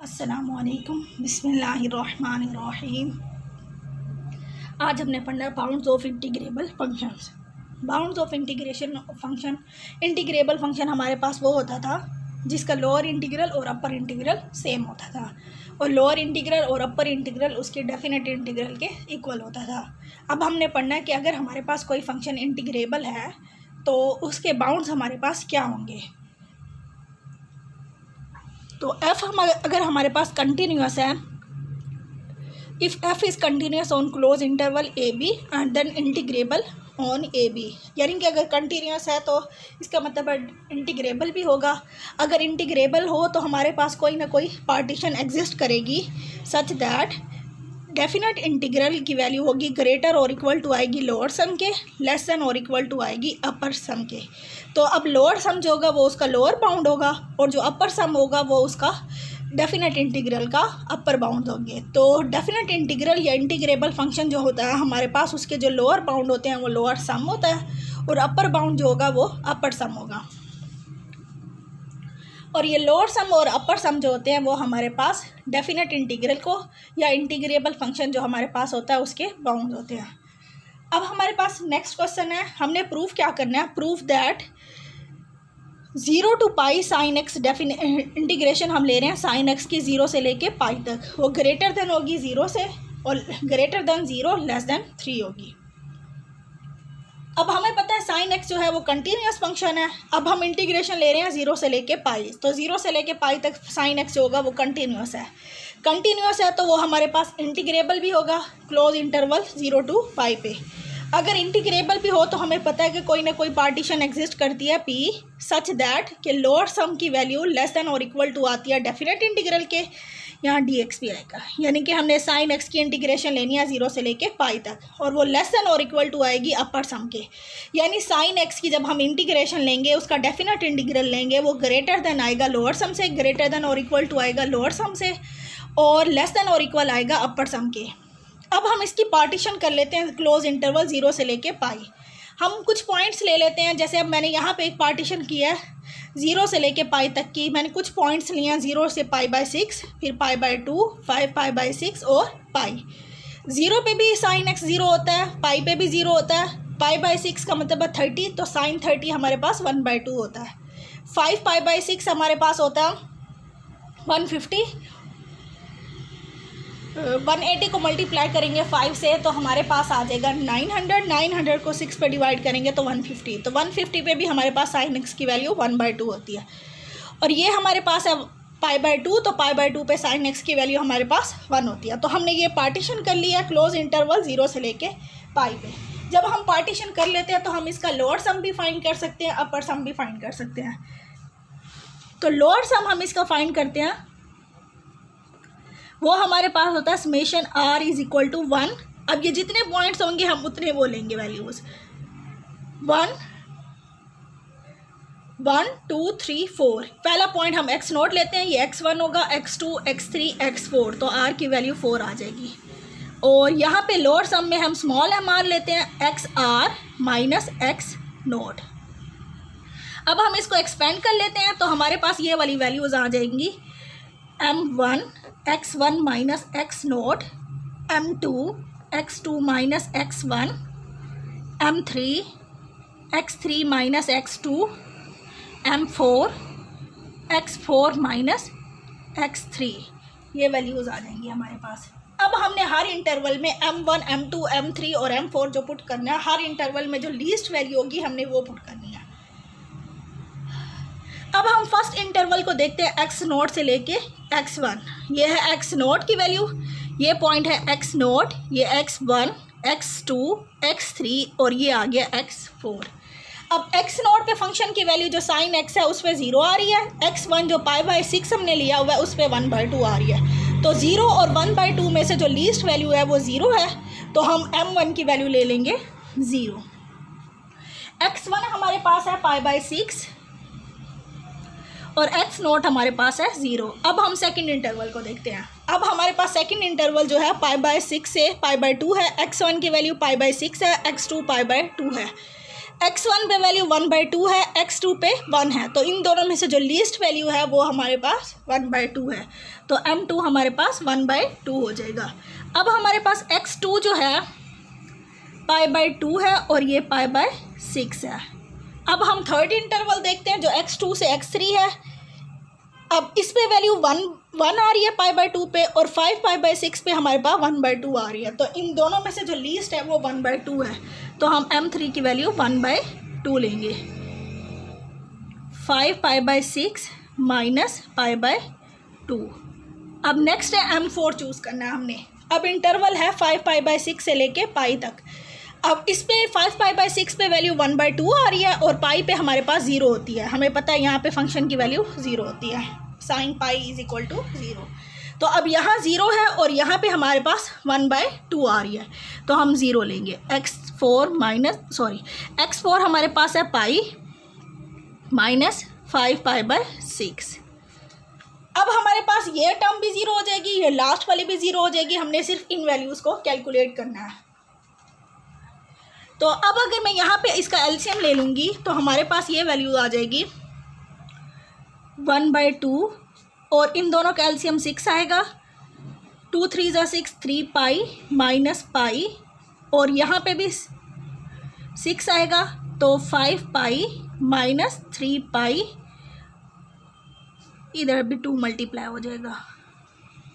अस्सलामुअलैकुम बिस्मिल्लाहिर्रहमानिर्रहीम। आज हमने पढ़ना bounds of integrable functions. Bounds of integrable function हमारे पास वो होता था जिसका लोअर इंटीग्रल और अपर इंटीग्रल सेम होता था, और लोअर इंटीग्रल और अपर इंटीग्रल उसके डेफिनेट इंटीग्रल के इक्वल होता था। अब हमने पढ़ना है कि अगर हमारे पास कोई फंक्शन इंटीग्रेबल है तो उसके बाउंड्स हमारे पास क्या होंगे। तो f अगर हमारे पास कंटिन्यूस है, if f is continuous on close interval A B and then integrable on A B, यानी कि अगर कंटिन्यूस है तो इसका मतलब इंटीग्रेबल भी होगा। अगर इंटीग्रेबल हो तो हमारे पास कोई ना कोई पार्टीशन एग्जिस्ट करेगी सच दैट डेफिनेट इंटीग्रल की वैल्यू होगी ग्रेटर और इक्वल टू आएगी लोअर सम के, लेस देन और इक्वल टू आएगी अपर सम के। तो अब लोअर सम जो होगा वो उसका लोअर बाउंड होगा और जो अपर सम होगा वो उसका डेफिनेट इंटीग्रल का अपर बाउंड होंगे। तो डेफिनेट इंटीग्रल या इंटीग्रेबल फंक्शन जो होता है हमारे पास उसके जो लोअर बाउंड होते हैं वो लोअर सम होता है और अपर बाउंड जो होगा वो अपर सम होगा। और ये लोअर सम और अपर सम जो होते हैं वो हमारे पास डेफिनेट इंटीग्रल को या इंटीग्रेबल फंक्शन जो हमारे पास होता है उसके बाउंड होते हैं। अब हमारे पास नेक्स्ट क्वेश्चन है, हमने प्रूफ क्या करना है, proof that 0 to pi sine x integration हम ले रहे हैं साइन एक्स की 0 से लेके पाई तक, वो ग्रेटर देन होगी 0 से और ग्रेटर देन 0 लेस देन 3 होगी। अब हमें पता है साइन एक्स जो है वो कंटिन्यूस फंक्शन है। अब हम इंटीग्रेशन ले रहे हैं 0 से लेके पाई, तो 0 से लेके पाई तक साइन एक्स जो होगा वो कंटिन्यूस है। कंटिन्यूस है तो वो हमारे पास इंटीग्रेबल भी होगा क्लोज इंटरवल 0 to पाई पे। अगर इंटीग्रेबल भी हो तो हमें पता है कि कोई ना कोई पार्टीशन एग्जिस्ट करती है P सच दैट कि लोअर सम की वैल्यू लेस देन और इक्वल टू आती है डेफिनेट इंटीग्रल के, यहाँ dx भी आएगा, यानी कि हमने साइन एक्स की इंटीग्रेशन लेनी है 0 से लेके पाई तक और वो लेस देन और इक्वल टू आएगी अपर सम के, यानी साइन एक्स की जब हम इंटीग्रेशन लेंगे उसका डेफिनेट इंटीग्रल लेंगे वो ग्रेटर देन आएगा लोअर सम से, ग्रेटर देन और इक्वल टू आएगा लोअर सम से और लेस देन और इक्वल आएगा अपर सम के। अब हम इसकी पार्टीशन कर लेते हैं क्लोज इंटरवल 0 से लेके पाई। हम कुछ पॉइंट्स ले लेते हैं, जैसे अब मैंने यहाँ पे एक पार्टीशन किया है 0 से लेके पाई तक की, मैंने कुछ पॉइंट्स लिए हैं 0 से पाई/6, फिर पाई/2, 5 पाई/6 और पाई। 0 पे भी साइन एक्स 0 होता है, पाई पे भी 0 होता है, पाई/6 का मतलब है 30, तो साइन 30 हमारे पास 1/2 होता है। 5 पाई/6 हमारे पास होता है 150, 180 को मल्टीप्लाई करेंगे 5 से तो हमारे पास आ जाएगा 900, 900 को 6 पे डिवाइड करेंगे तो 150, तो 150 पे भी हमारे पास साइन एक्स की वैल्यू 1/2 होती है। और ये हमारे पास है पाई/2, तो पाई/2 पे साइन एक्स की वैल्यू हमारे पास 1 होती है। तो हमने ये पार्टीशन कर लिया क्लोज इंटरवल 0 से लेके पाई पे। जब हम पार्टीशन कर लेते हैं तो हम इसका लोअर सम भी फाइंड कर सकते हैं, अपर सम भी फाइंड कर सकते हैं। तो लोअर सम हम इसका फाइंड करते हैं, वो हमारे पास होता है summation r is equal to 1। अब ये जितने पॉइंट्स होंगे हम उतने वो लेंगे वैल्यूज़, 1 1 2 3 4। पहला पॉइंट हम x0 लेते हैं, ये x1 होगा, x2 x3 x4, तो r की वैल्यू 4 आ जाएगी। और यहाँ पे लोअर सम में हम स्मॉल mr लेते हैं, xr माइनस x0। अब हम इसको एक्सपेंड कर लेते हैं तो हमारे पास ये वाली वैल्यूज़ आ जाएंगी, m1 x1 minus x0, m2 x2 minus x1, m3 x3 minus x2, m4 x4 minus x3, ये वैल्यूज़ आ जाएंगी हमारे पास। अब हमने हर इंटरवल में m1 m2 m3 और m4 जो पुट करना है, हर इंटरवल में जो लीस्ट वैल्यू होगी हमने वो पुट करनी है। अब हम फर्स्ट इंटरवल को देखते हैं x0 से लेके x1। ये है x0 की वैल्यू, ये पॉइंट है x0, ये x1 x2 x3 और ये आ गया x4। अब x0 पे फंक्शन की वैल्यू जो साइन x है उस पर 0 आ रही है, x1 जो पाई/6 हमने लिया हुआ है उस पर 1/2 आ रही है, तो 0 और 1/2 में से जो लीस्ट वैल्यू है वो 0 है, तो हम m1 की वैल्यू ले लेंगे 0। x1 हमारे पास है पाई/6 और x0 हमारे पास है 0। अब हम सेकंड इंटरवल को देखते हैं। अब हमारे पास सेकंड इंटरवल जो है पाई/6 से पाई/2 है, x1 की वैल्यू पाई/6 है, x2 पाई/2 है। x1 पे वैल्यू 1/2 है, x2 पे 1 है, तो इन दोनों में से जो लीस्ट वैल्यू है वो हमारे पास 1/2 है, तो m2 हमारे पास 1/2 हो जाएगा। अब हमारे पास x2 जो है π/2 है और ये π/6 है। अब हम थर्ड इंटरवल देखते हैं जो x2 से x3 है। अब इस पे वैल्यू 1 आ रही है π/2 पे और 5 π/6 पे हमारे पास 1/2 आ रही है, तो इन दोनों में से जो लीस्ट है वो 1/2 है, तो हम m3 की वैल्यू 1/2 लेंगे। 5 π/6 माइनस π/2। अब नेक्स्ट है m4 चूज़ करना है हमने। अब इंटरवल है 5 π/6 से लेके पाई तक। अब इस पे 5 π/6 पे वैल्यू 1/2 आ रही है और पाई पे हमारे पास 0 होती है। हमें पता है यहाँ पे फंक्शन की वैल्यू 0 होती है, sine pi is equal to 0। तो अब यहाँ 0 है और यहाँ पे हमारे पास 1/2 आ रही है, तो हम 0 लेंगे। x4 हमारे पास है पाई माइनस 5 π/6। अब हमारे पास ये टर्म भी 0 हो जाएगी, ये लास्ट वाली भी 0 हो जाएगी। हमने सिर्फ इन वैल्यूज़ को कैलकुलेट करना है। तो अब अगर मैं यहाँ पे इसका एलसीएम ले लूँगी तो हमारे पास ये वैल्यू आ जाएगी 1/2 और इन दोनों का एलसीएम 6 आएगा। 2 3 ज़ा 6, 3 पाई माइनस पाई और यहाँ पे भी 6 आएगा, तो 5 पाई माइनस 3 पाई, इधर भी 2 मल्टीप्लाई हो जाएगा,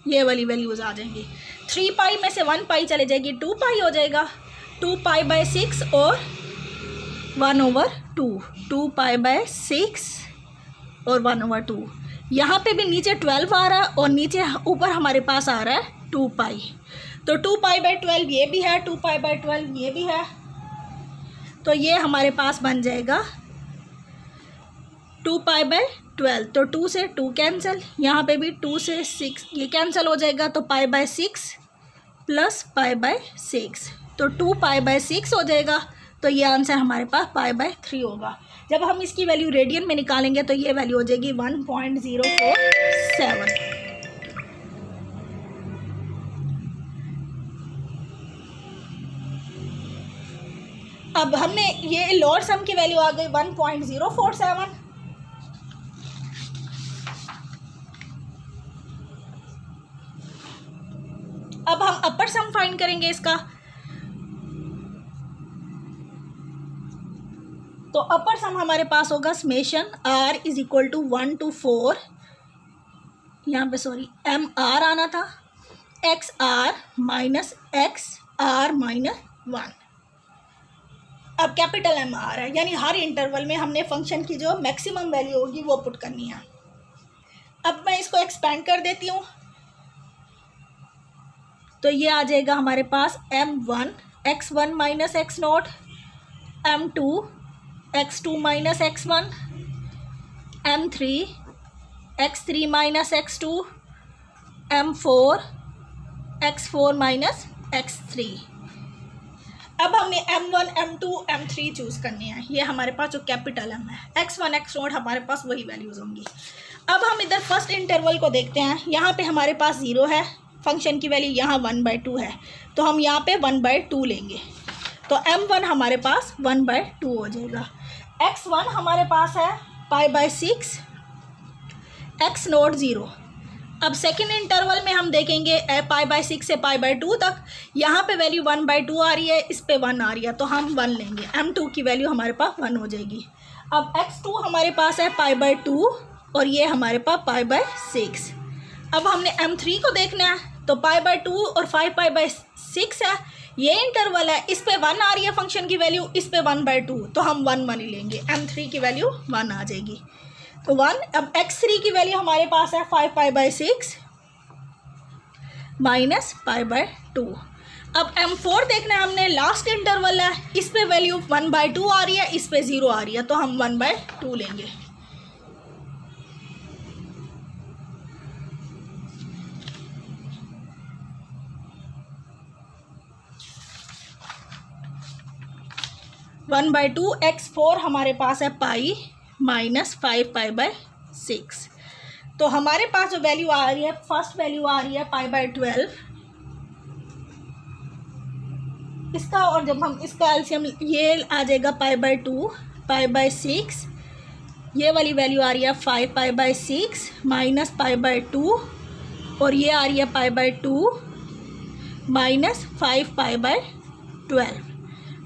ये वाली वैल्यूज़ आ जाएंगी। 3 पाई में से 1 पाई चले जाएगी, 2 पाई हो जाएगा। 2 π/6 और 1/2, 2 π/6 और 1/2। यहाँ पे भी नीचे 12 आ रहा है और नीचे ऊपर हमारे पास आ रहा है 2 पाई, तो 2 π/12 ये भी है, 2 π/12 ये भी है, तो ये हमारे पास बन जाएगा 2 π/12। तो 2 से 2 कैंसिल, यहाँ पे भी 2 से 6 ये कैंसिल हो जाएगा, तो π/6 प्लस π/6, तो 2 π/6 हो जाएगा। तो ये आंसर हमारे पास π/3 होगा। जब हम इसकी वैल्यू रेडियन में निकालेंगे तो ये वैल्यू हो जाएगी 1.047। अब हमने ये लोअर सम की वैल्यू आ गई 1.047। अब हम अपर सम फाइंड करेंगे इसका। तो अपर सम हमारे पास होगा summation r is equal to 1 to 4, यहाँ पे सॉरी mr आना था, xr माइनस xr माइनस 1। अब कैपिटल M आ रहा है, यानी हर इंटरवल में हमने फंक्शन की जो मैक्सिमम वैल्यू होगी वो पुट करनी है। अब मैं इसको एक्सपेंड कर देती हूँ, तो ये आ जाएगा हमारे पास m1 x1 minus x0, m2 x2 minus x1, m3 x3 minus x2, m4 x4 minus x3। अब हमने m1 m2 m3 चूज़ करनी है। ये हमारे पास जो कैपिटल M है, x1 x0 हमारे पास वही वैल्यूज़ होंगी। अब हम इधर फर्स्ट इंटरवल को देखते हैं। यहाँ पे हमारे पास 0 है, फंक्शन की वैल्यू यहाँ 1/2 है, तो हम यहाँ पे 1/2 लेंगे, तो m1 हमारे पास 1/2 हो जाएगा। x1 हमारे पास है π/6, x0 0। अब सेकेंड इंटरवल में हम देखेंगे π/6 से π/2 तक, यहाँ पे वैल्यू 1/2 आ रही है, इस पे 1 आ रही है, तो हम 1 लेंगे। m2 की वैल्यू हमारे पास 1 हो जाएगी। अब x2 हमारे पास है π/2 और ये हमारे पास π/6। अब हमने m3 को देखना है, तो π/2 और 5 π/6 है, ये इंटरवल है, इस पे 1 आ रही है फंक्शन की वैल्यू, इस पे 1/2, तो हम 1 ही लेंगे। m3 की वैल्यू 1 आ जाएगी, तो 1। अब x3 की वैल्यू हमारे पास है 5 π/6 माइनस π/2। अब m4 देखना है हमने, लास्ट इंटरवल है, इस पे वैल्यू 1/2 आ रही है, इस पे 0 आ रही है, तो हम 1/2 लेंगे। वन बाई टू x4 हमारे पास है पाई माइनस 5 π/6। तो हमारे पास जो वैल्यू आ रही है, फर्स्ट वैल्यू आ रही है π/12, इसका, और जब हम इसका एलसीएम, ये आ जाएगा π/2 π/6, ये वाली वैल्यू आ रही है 5 π/6 माइनस π/2, और ये आ रही है π/2 माइनस 5 π/12।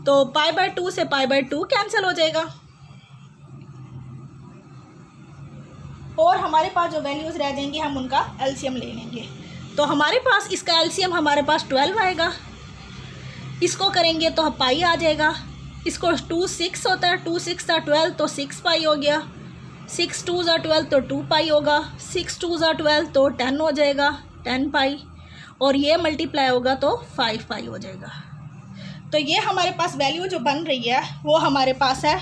तो π/2 से π/2 कैंसिल हो जाएगा, और हमारे पास जो वैल्यूज़ रह जाएंगी हम उनका एलसीएम ले लेंगे। तो हमारे पास इसका एलसीएम हमारे पास 12 आएगा, इसको करेंगे तो पाई आ जाएगा, इसको 2 6 होता है, 2 6 12 तो 6 पाई हो गया, 6 2 12 तो 2 पाई होगा, 6 2 12 तो 10 हो जाएगा, 10 पाई, और ये मल्टीप्लाई होगा तो 5 पाई हो जाएगा। तो ये हमारे पास वैल्यू जो बन रही है वो हमारे पास है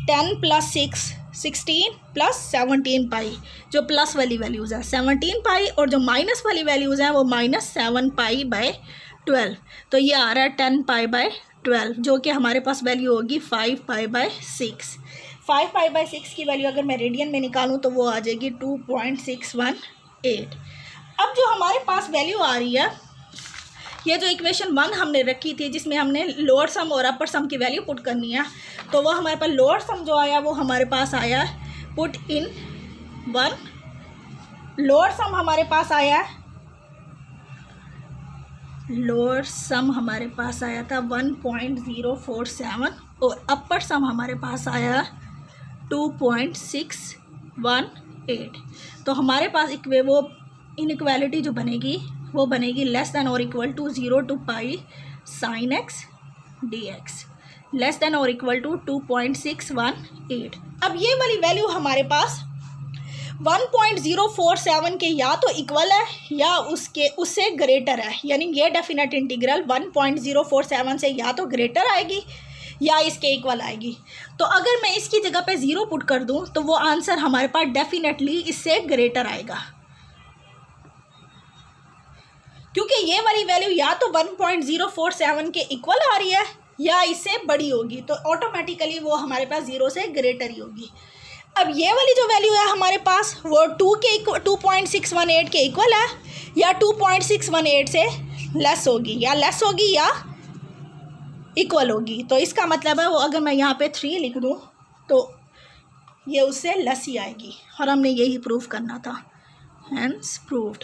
10 + 6 16 + 17 पाई, जो प्लस वाली वैल्यूज़ है 17 पाई, और जो माइनस वाली वैल्यूज़ हैं वो -7 π/12। तो ये आ रहा है 10 π/12, जो कि हमारे पास वैल्यू होगी 5 π/6। 5 π/6 की वैल्यू अगर मैं रेडियन में निकालूं तो वो आ जाएगी 2.618। अब जो हमारे पास वैल्यू आ रही है, ये जो इक्वेशन 1 हमने रखी थी जिसमें हमने लोअर सम और अपर सम की वैल्यू पुट करनी है, तो वो हमारे पास लोअर सम जो आया वो हमारे पास आया पुट इन 1, लोअर सम हमारे पास आया, लोअर सम हमारे पास आया था 1.047, और अपर सम हमारे पास आया 2.618। तो हमारे पास वो इनइक्वालिटी जो बनेगी वो बनेगी लेस दैन और equal to 0 to π sin x dx, less than और इक्वल टू 2.618। अब ये वाली वैल्यू हमारे पास 1.047 के या तो इक्वल है या उससे ग्रेटर है, यानी ये डेफिनेट इंटीग्रल 1.047 से या तो ग्रेटर आएगी या इसके इक्वल आएगी। तो अगर मैं इसकी जगह पे 0 पुट कर दूं तो वो आंसर हमारे पास डेफिनेटली इससे ग्रेटर आएगा, क्योंकि ये वाली वैल्यू या तो 1.047 के इक्वल आ रही है या इससे बड़ी होगी, तो ऑटोमेटिकली वो हमारे पास 0 से ग्रेटर ही होगी। अब ये वाली जो वैल्यू है हमारे पास वो 2.618 के इक्वल है या 2.618 से लेस होगी, या लेस होगी या इक्वल होगी। तो इसका मतलब है वो अगर मैं यहाँ पे 3 लिख दूँ तो ये उससे लेस ही आएगी, और हमने यही प्रूव करना था, हैंस प्रूव्ड।